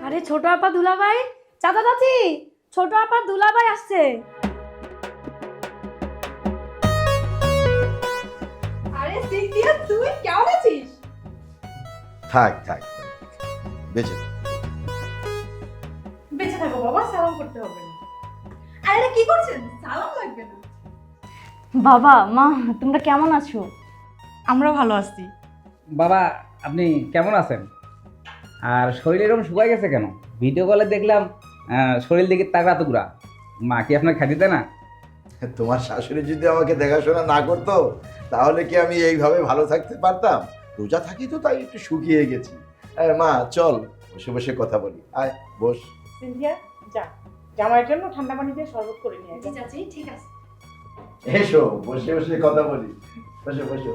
আরে ছোট আপা দুলাভাই, চাচা চাচি, ছোট আপা দুলাভাই আসছে। আরে সিনথিয়া, তুই কেমন আছিস? থাক থাক বেঁচে থাক। বেঁচে থাকো বাবা, সালাম করতে হবে না। আরে এটা কি করছেন? সালাম লাগবে না। বাবা মা তোমরা কেমন আছো? আমরা ভালো আছি। বাবা আপনি কেমন আছেন? আর শরীর এরকম শুকায় গেছে কেন? ভিডিও কলে দেখলাম শরীর দেখে তাগড়া তুগড়া। মা কি আপনার খাইতে দেয় না? তোমার শাশুড়ি যদি আমাকে দেখাশোনা না করতো তাহলে কি আমি এইভাবে ভালো থাকতে পারতাম? রোজা থাকি তো, তাই একটু শুকিয়ে গেছি। মা চল বসে বসে কথা বলি, আয় বস। সিনথিয়া যা, জামাইয়ের জন্য ঠান্ডা পানি দিয়ে শরবত করে নিয়ে আয়। চাচি ঠিক আছে। এসো বসে বসে কথা বলি, বসো বসো।